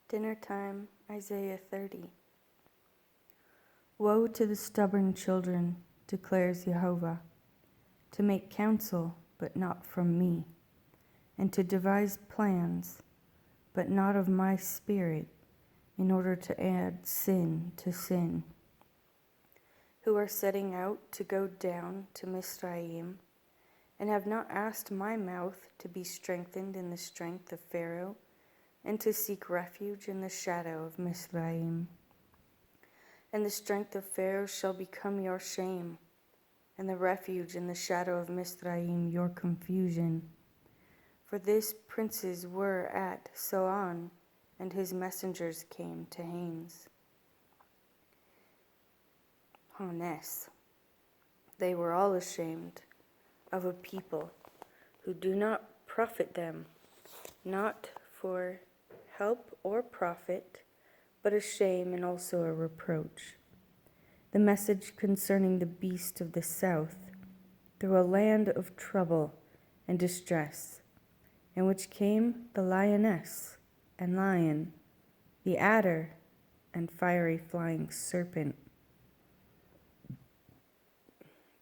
Dinner time, Isaiah 30. Woe to the stubborn children, declares Jehovah, to make counsel, but not from me, and to devise plans, but not of my spirit, in order to add sin to sin, who are setting out to go down to Mizraim, and have not asked my mouth to be strengthened in the strength of Pharaoh, and to seek refuge in the shadow of Mizraim. And the strength of Pharaoh shall become your shame, and the refuge in the shadow of Mizraim your confusion. For this princes were at Soan, and his messengers came to Hanes. They were all ashamed of a people who do not profit them, not for help or profit, but a shame and also a reproach. The message concerning the beast of the south, through a land of trouble and distress, in which came the lioness and lion, the adder and fiery flying serpent.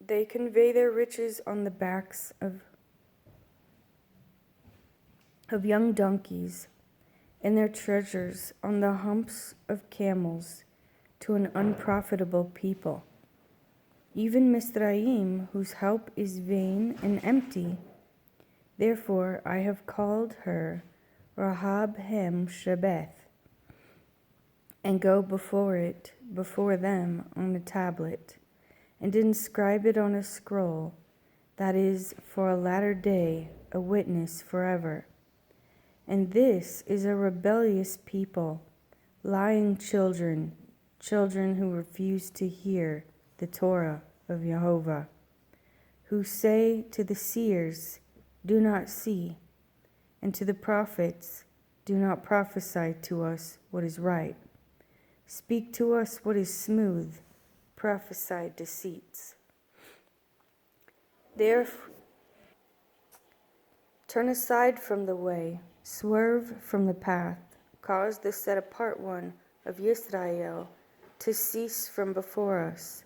They convey their riches on the backs of young donkeys, and their treasures on the humps of camels, to an unprofitable people. Even Mizraim, whose help is vain and empty. Therefore I have called her Rahab Hem Shebeth, and go before them on a tablet, and inscribe it on a scroll, that is for a latter day, a witness forever. And this is a rebellious people, lying children who refuse to hear the Torah of Jehovah, who say to the seers, do not see, and to the prophets, do not prophesy to us what is right. Speak to us what is smooth, prophesy deceits. Therefore, turn aside from the way, swerve from the path, cause the set-apart one of Israel to cease from before us.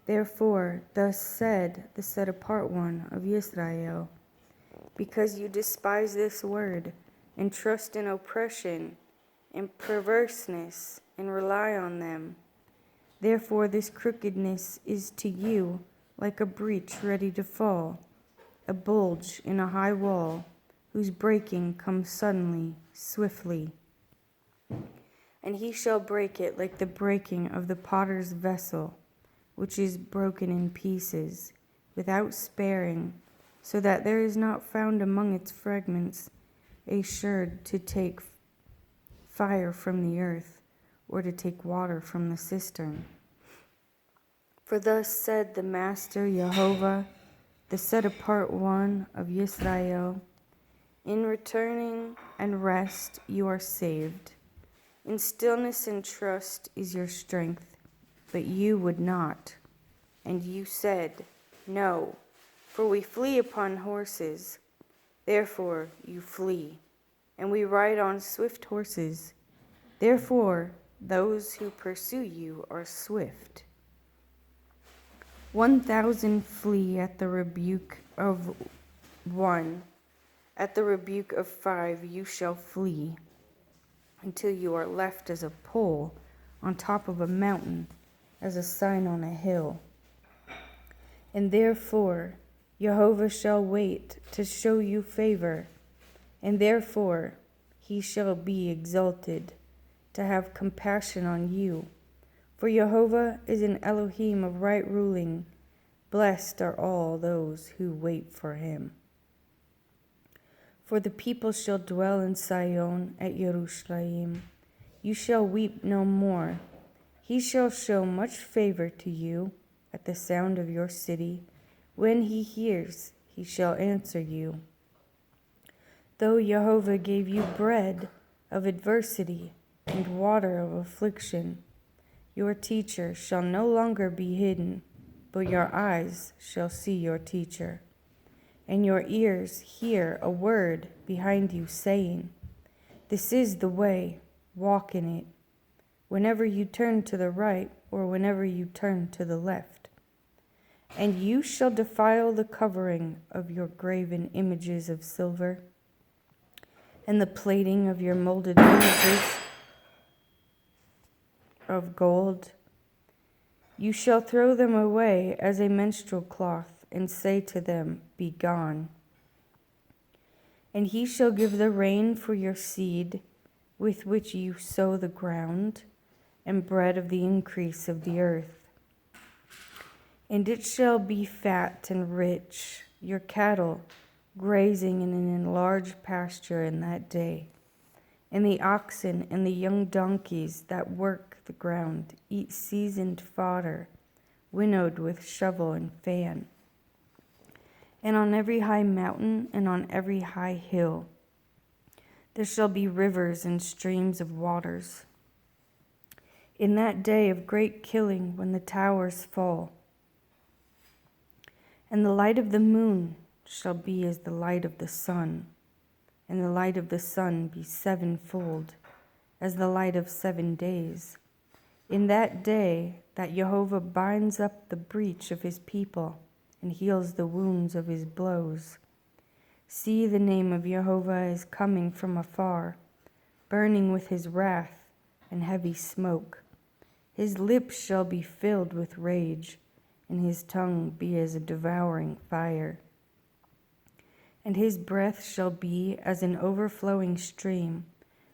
Therefore, thus said the set-apart one of Israel, because you despise this word, and trust in oppression, and perverseness, and rely on them. Therefore this crookedness is to you like a breach ready to fall, a bulge in a high wall, whose breaking comes suddenly, swiftly. And he shall break it like the breaking of the potter's vessel, which is broken in pieces, without sparing, so that there is not found among its fragments a sherd to take fire from the earth, or to take water from the cistern. For thus said the Master Jehovah, the set-apart one of Israel, in returning and rest you are saved. In stillness and trust is your strength, but you would not. And you said, no, for we flee upon horses. Therefore you flee, and we ride on swift horses. Therefore those who pursue you are swift. 1,000 flee at the rebuke of one. At the rebuke of 5 you shall flee, until you are left as a pole on top of a mountain, as a sign on a hill. And therefore Jehovah shall wait to show you favor, and therefore he shall be exalted, to have compassion on you. For Jehovah is an Elohim of right ruling. Blessed are all those who wait for him. For the people shall dwell in Sion at Jerusalem. You shall weep no more. He shall show much favor to you at the sound of your city. When he hears, he shall answer you. Though Jehovah gave you bread of adversity and water of affliction, your teacher shall no longer be hidden, but your eyes shall see your teacher, and your ears hear a word behind you saying, this is the way, walk in it, whenever you turn to the right or whenever you turn to the left. And you shall defile the covering of your graven images of silver, and the plating of your molded images of gold. You shall throw them away as a menstrual cloth, and say to them, Be gone. And he shall give the rain for your seed, with which you sow the ground, and bread of the increase of the earth. And it shall be fat and rich, your cattle grazing in an enlarged pasture in that day. And the oxen and the young donkeys that work the ground eat seasoned fodder, winnowed with shovel and fan. And on every high mountain and on every high hill there shall be rivers and streams of waters. In that day of great killing, when the towers fall, and the light of the moon shall be as the light of the sun, and the light of the sun be sevenfold, as the light of 7 days. In that day that Jehovah binds up the breach of his people, and heals the wounds of his blows. See, the name of Jehovah is coming from afar, burning with his wrath and heavy smoke. His lips shall be filled with rage, and his tongue be as a devouring fire. And his breath shall be as an overflowing stream,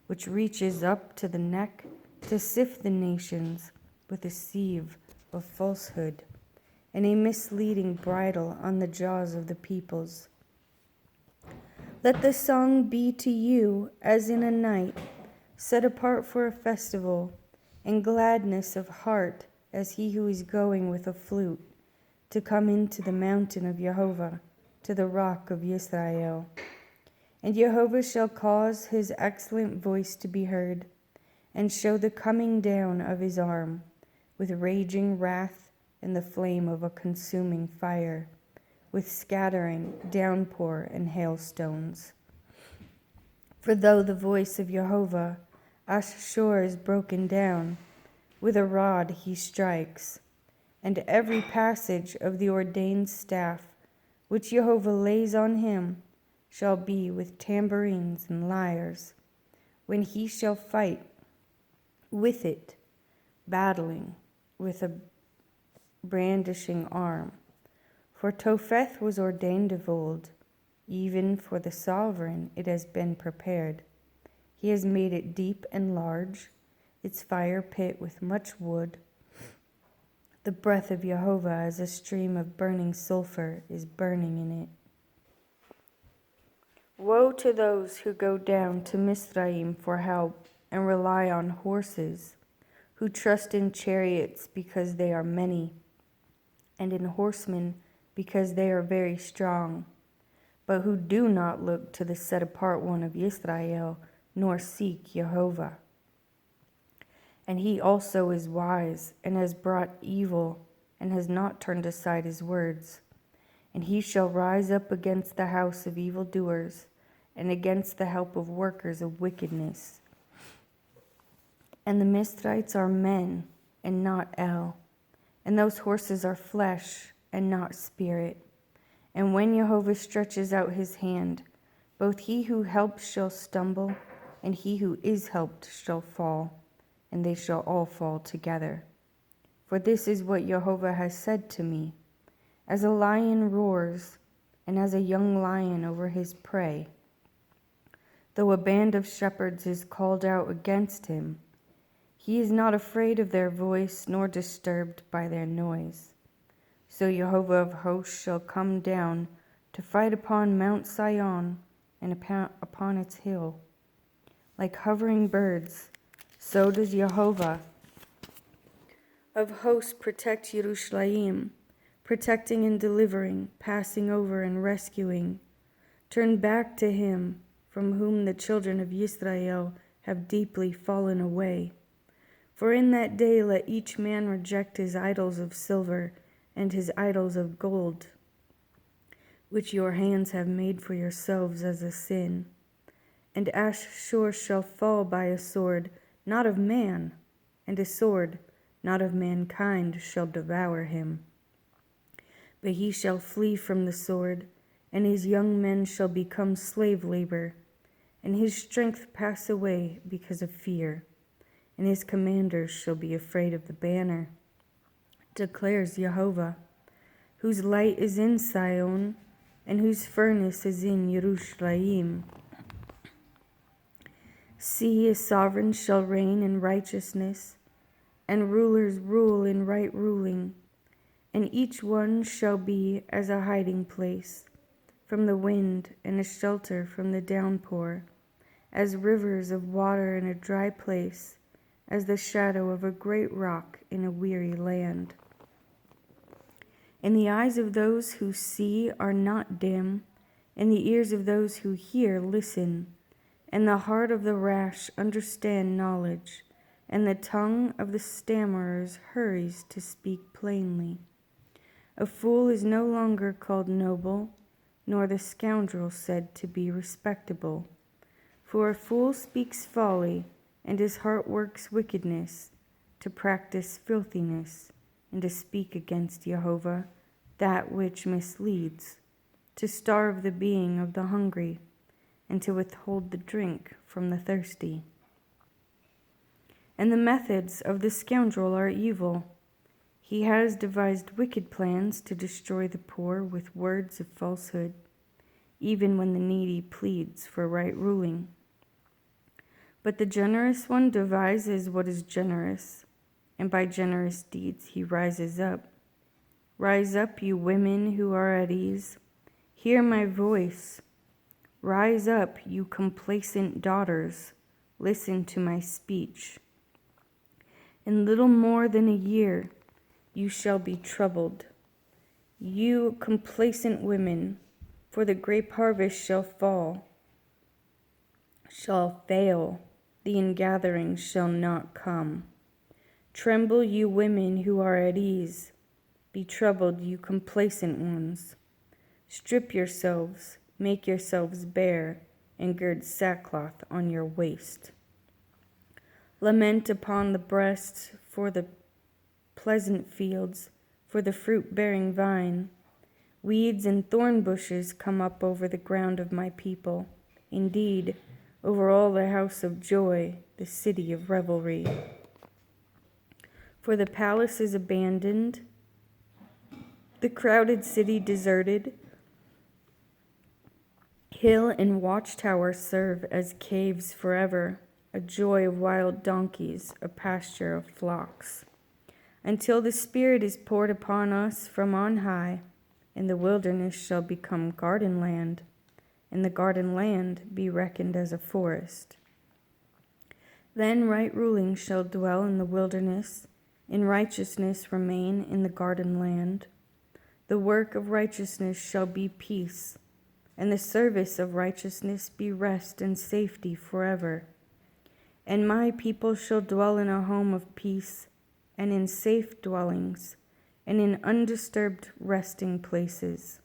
which reaches up to the neck to sift the nations with a sieve of falsehood, and a misleading bridle on the jaws of the peoples. Let the song be to you as in a night, set apart for a festival, and gladness of heart as he who is going with a flute, to come into the mountain of Jehovah, to the rock of Israel. And Jehovah shall cause his excellent voice to be heard, and show the coming down of his arm, with raging wrath and the flame of a consuming fire, with scattering, downpour, and hailstones. For though the voice of Jehovah, Ashur is broken down, with a rod he strikes, and every passage of the ordained staff which Jehovah lays on him shall be with tambourines and lyres, when he shall fight with it, battling with a brandishing arm. For Topheth was ordained of old, even for the sovereign it has been prepared. He has made it deep and large, its fire pit with much wood. The breath of Jehovah as a stream of burning sulfur is burning in it. Woe to those who go down to Mizraim for help and rely on horses, who trust in chariots because they are many, and in horsemen because they are very strong, but who do not look to the set-apart one of Israel, nor seek Jehovah. And he also is wise, and has brought evil, and has not turned aside his words. And he shall rise up against the house of evildoers, and against the help of workers of wickedness. And the Mizraites are men, and not El, and those horses are flesh, and not spirit. And when Jehovah stretches out his hand, both he who helps shall stumble, and he who is helped shall fall, and they shall all fall together. For this is what Jehovah has said to me: as a lion roars, and as a young lion over his prey, though a band of shepherds is called out against him, he is not afraid of their voice, nor disturbed by their noise. So Jehovah of hosts shall come down to fight upon Mount Sion and upon its hill. Like hovering birds, so does Jehovah of hosts protect Yerushalayim, protecting and delivering, passing over and rescuing. Turn back to him from whom the children of Israel have deeply fallen away. For in that day let each man reject his idols of silver and his idols of gold, which your hands have made for yourselves as a sin. And Ashur shall fall by a sword not of man, and a sword, not of mankind, shall devour him. But he shall flee from the sword, and his young men shall become slave labor, and his strength pass away because of fear, and his commanders shall be afraid of the banner, declares Jehovah, whose light is in Sion, and whose furnace is in Jerusalem. See, a sovereign shall reign in righteousness, and rulers rule in right ruling, and each one shall be as a hiding place from the wind and a shelter from the downpour, as rivers of water in a dry place, as the shadow of a great rock in a weary land. And the eyes of those who see are not dim, and the ears of those who hear listen, and the heart of the rash understand knowledge, and the tongue of the stammerers hurries to speak plainly. A fool is no longer called noble, nor the scoundrel said to be respectable. For a fool speaks folly, and his heart works wickedness, to practice filthiness, and to speak against Jehovah that which misleads, to starve the being of the hungry, and to withhold the drink from the thirsty. And the methods of the scoundrel are evil. He has devised wicked plans to destroy the poor with words of falsehood, even when the needy pleads for right ruling. But the generous one devises what is generous, and by generous deeds he rises up. Rise up, you women who are at ease. Hear my voice. Rise up, you complacent daughters. Listen to my speech. In little more than a year, you shall be troubled. You complacent women, for the grape harvest shall fail. The ingathering shall not come. Tremble, you women who are at ease. Be troubled, you complacent ones. Strip yourselves, make yourselves bare, and gird sackcloth on your waist. Lament upon the breasts for the pleasant fields, for the fruit-bearing vine. Weeds and thorn bushes come up over the ground of my people. Indeed, over all the house of joy, the city of revelry. For the palace is abandoned, the crowded city deserted. Hill and watchtower serve as caves forever, a joy of wild donkeys, a pasture of flocks. Until the Spirit is poured upon us from on high, and the wilderness shall become garden land, and the garden land be reckoned as a forest. Then right ruling shall dwell in the wilderness, in righteousness remain in the garden land. The work of righteousness shall be peace, and the service of righteousness be rest and safety forever. And my people shall dwell in a home of peace, and in safe dwellings, and in undisturbed resting places.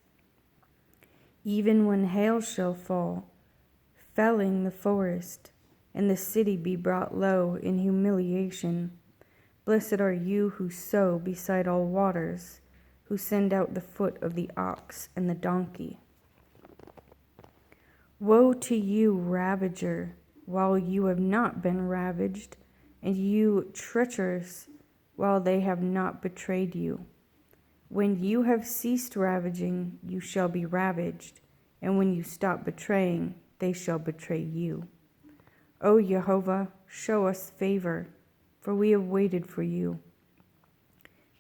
Even when hail shall fall, felling the forest, and the city be brought low in humiliation. Blessed are you who sow beside all waters, who send out the foot of the ox and the donkey. Woe to you, ravager, while you have not been ravaged, and you treacherous, while they have not betrayed you. When you have ceased ravaging, you shall be ravaged, and when you stop betraying, they shall betray you. O Jehovah, show us favor, for we have waited for you.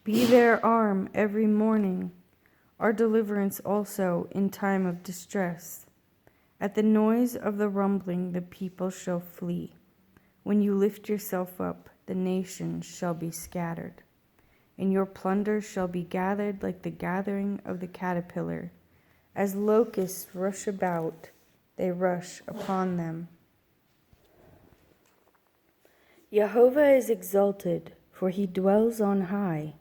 Be their arm every morning, our deliverance also in time of distress. At the noise of the rumbling, the people shall flee. When you lift yourself up, the nations shall be scattered, and your plunder shall be gathered like the gathering of the caterpillar. As locusts rush about, they rush upon them. Jehovah is exalted, for he dwells on high.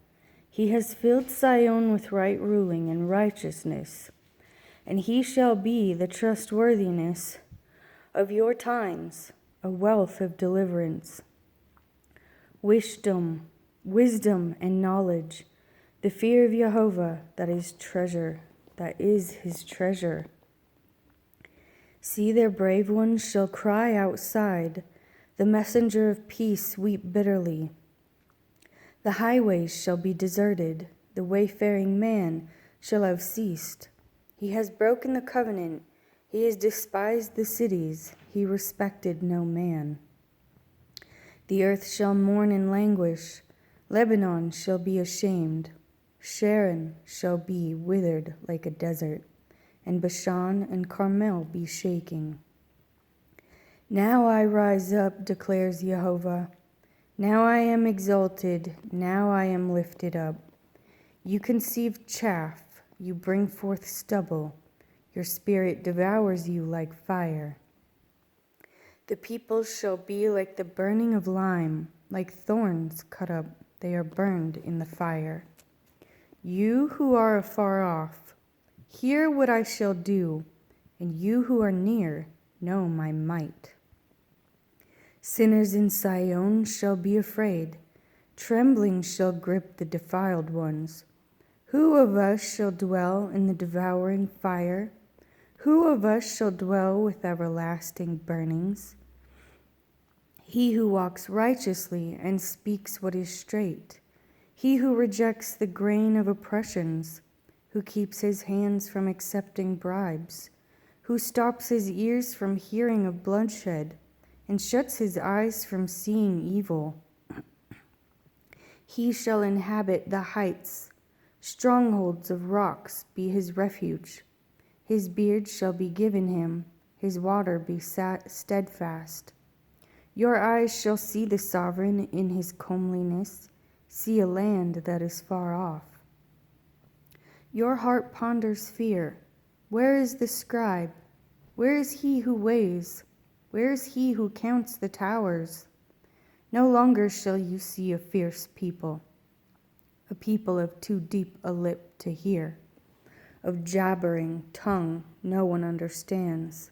He has filled Sion with right ruling and righteousness, and he shall be the trustworthiness of your times, a wealth of deliverance. wisdom and knowledge, the fear of Jehovah, that is his treasure. See, their brave ones shall cry outside, the messenger of peace weep bitterly. The highways shall be deserted, the wayfaring man shall have ceased. He has broken the covenant, he has despised the cities, he respected no man. The earth shall mourn and languish, Lebanon shall be ashamed, Sharon shall be withered like a desert, and Bashan and Carmel be shaking. Now I rise up, declares Jehovah. Now I am exalted, now I am lifted up. You conceive chaff, you bring forth stubble, your spirit devours you like fire. The people shall be like the burning of lime, like thorns cut up, they are burned in the fire. You who are afar off, hear what I shall do, and you who are near, know my might. Sinners in Sion shall be afraid, trembling shall grip the defiled ones. Who of us shall dwell in the devouring fire? Who of us shall dwell with everlasting burnings? He who walks righteously and speaks what is straight, he who rejects the grain of oppressions, who keeps his hands from accepting bribes, who stops his ears from hearing of bloodshed, and shuts his eyes from seeing evil. He shall inhabit the heights, strongholds of rocks be his refuge. His beard shall be given him, his water be steadfast. Your eyes shall see the sovereign in his comeliness, see a land that is far off. Your heart ponders fear. Where is the scribe? Where is he who weighs? Where is he who counts the towers? No longer shall you see a fierce people, a people of too deep a lip to hear, of jabbering tongue no one understands.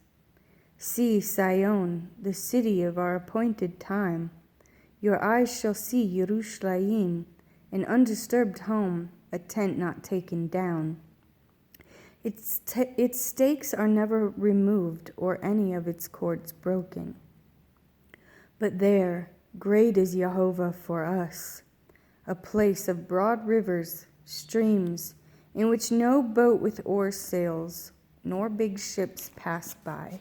See Sion, the city of our appointed time. Your eyes shall see Yerushalayim, an undisturbed home, a tent not taken down. Its stakes are never removed or any of its cords broken. But there, great is Jehovah for us, a place of broad rivers, streams, in which no boat with oars sails, nor big ships pass by.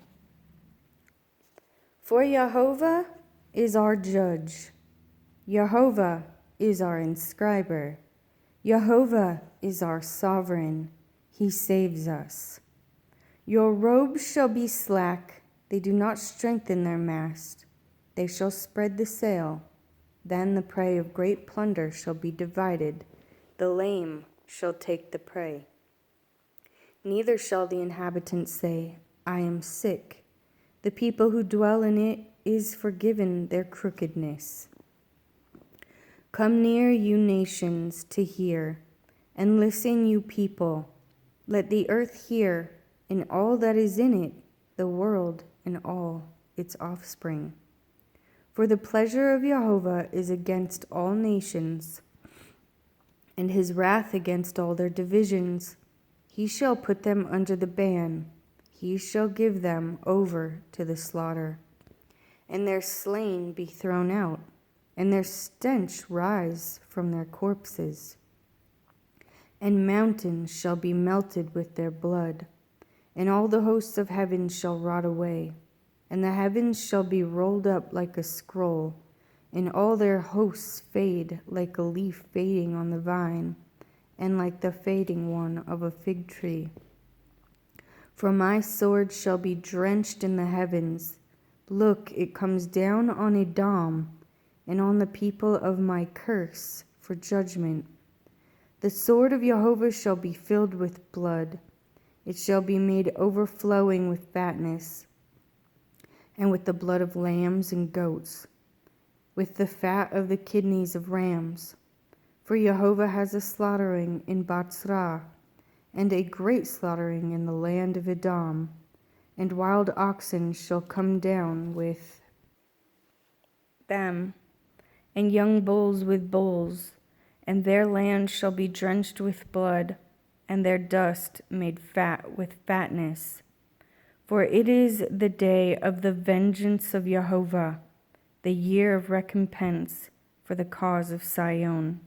For Jehovah is our judge. Jehovah is our inscriber. Jehovah is our sovereign. He saves us. Your robes shall be slack. They do not strengthen their mast. They shall spread the sail. Then the prey of great plunder shall be divided. The lame shall take the prey. Neither shall the inhabitants say, I am sick. The people who dwell in it is forgiven their crookedness. Come near, you nations, to hear, and listen, you people. Let the earth hear, and all that is in it, the world and all its offspring. For the pleasure of Jehovah is against all nations, and his wrath against all their divisions. He shall put them under the ban. He shall give them over to the slaughter, and their slain be thrown out, and their stench rise from their corpses. And mountains shall be melted with their blood, and all the hosts of heaven shall rot away, and the heavens shall be rolled up like a scroll, and all their hosts fade like a leaf fading on the vine, and like the fading one of a fig tree. For my sword shall be drenched in the heavens. Look, it comes down on Edom, and on the people of my curse for judgment. The sword of Jehovah shall be filled with blood. It shall be made overflowing with fatness, and with the blood of lambs and goats, with the fat of the kidneys of rams. For Jehovah has a slaughtering in Batsra, and a great slaughtering in the land of Edom, and wild oxen shall come down with them, and young bulls with bulls, and their land shall be drenched with blood, and their dust made fat with fatness. For it is the day of the vengeance of Jehovah, the year of recompense for the cause of Sion.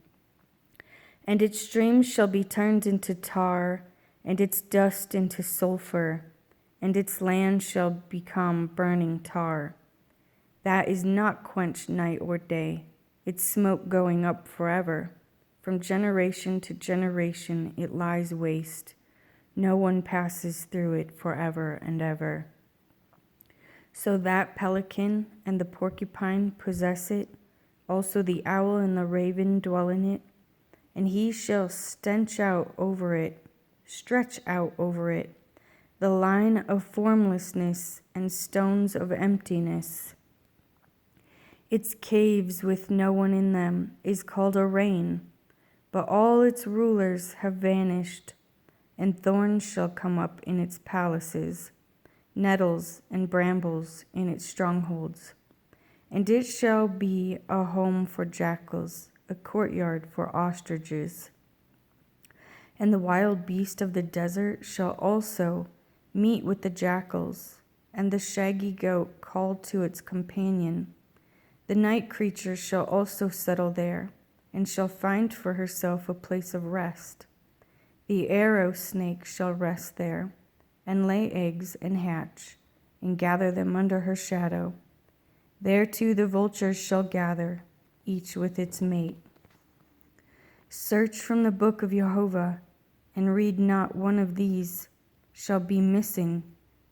And its streams shall be turned into tar, and its dust into sulfur, and its land shall become burning tar. That is not quenched night or day, its smoke going up forever. From generation to generation it lies waste. No one passes through it forever and ever. So that pelican and the porcupine possess it, also the owl and the raven dwell in it, and he shall stretch out over it, the line of formlessness and stones of emptiness. Its caves with no one in them is called a rain, but all its rulers have vanished, and thorns shall come up in its palaces, nettles and brambles in its strongholds. And it shall be a home for jackals, a courtyard for ostriches. And the wild beast of the desert shall also meet with the jackals, and the shaggy goat called to its companion. The night creature shall also settle there, and shall find for herself a place of rest. The arrow snake shall rest there, and lay eggs and hatch, and gather them under her shadow. There too the vultures shall gather, each with its mate. Search from the book of Jehovah, and read not one of these shall be missing,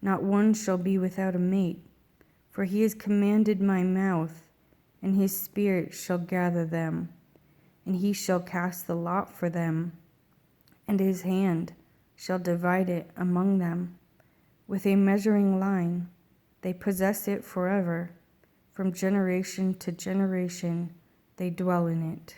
not one shall be without a mate. For he has commanded my mouth, and his spirit shall gather them, and he shall cast the lot for them, and his hand shall divide it among them. With a measuring line they possess it forever, from generation to generation they dwell in it.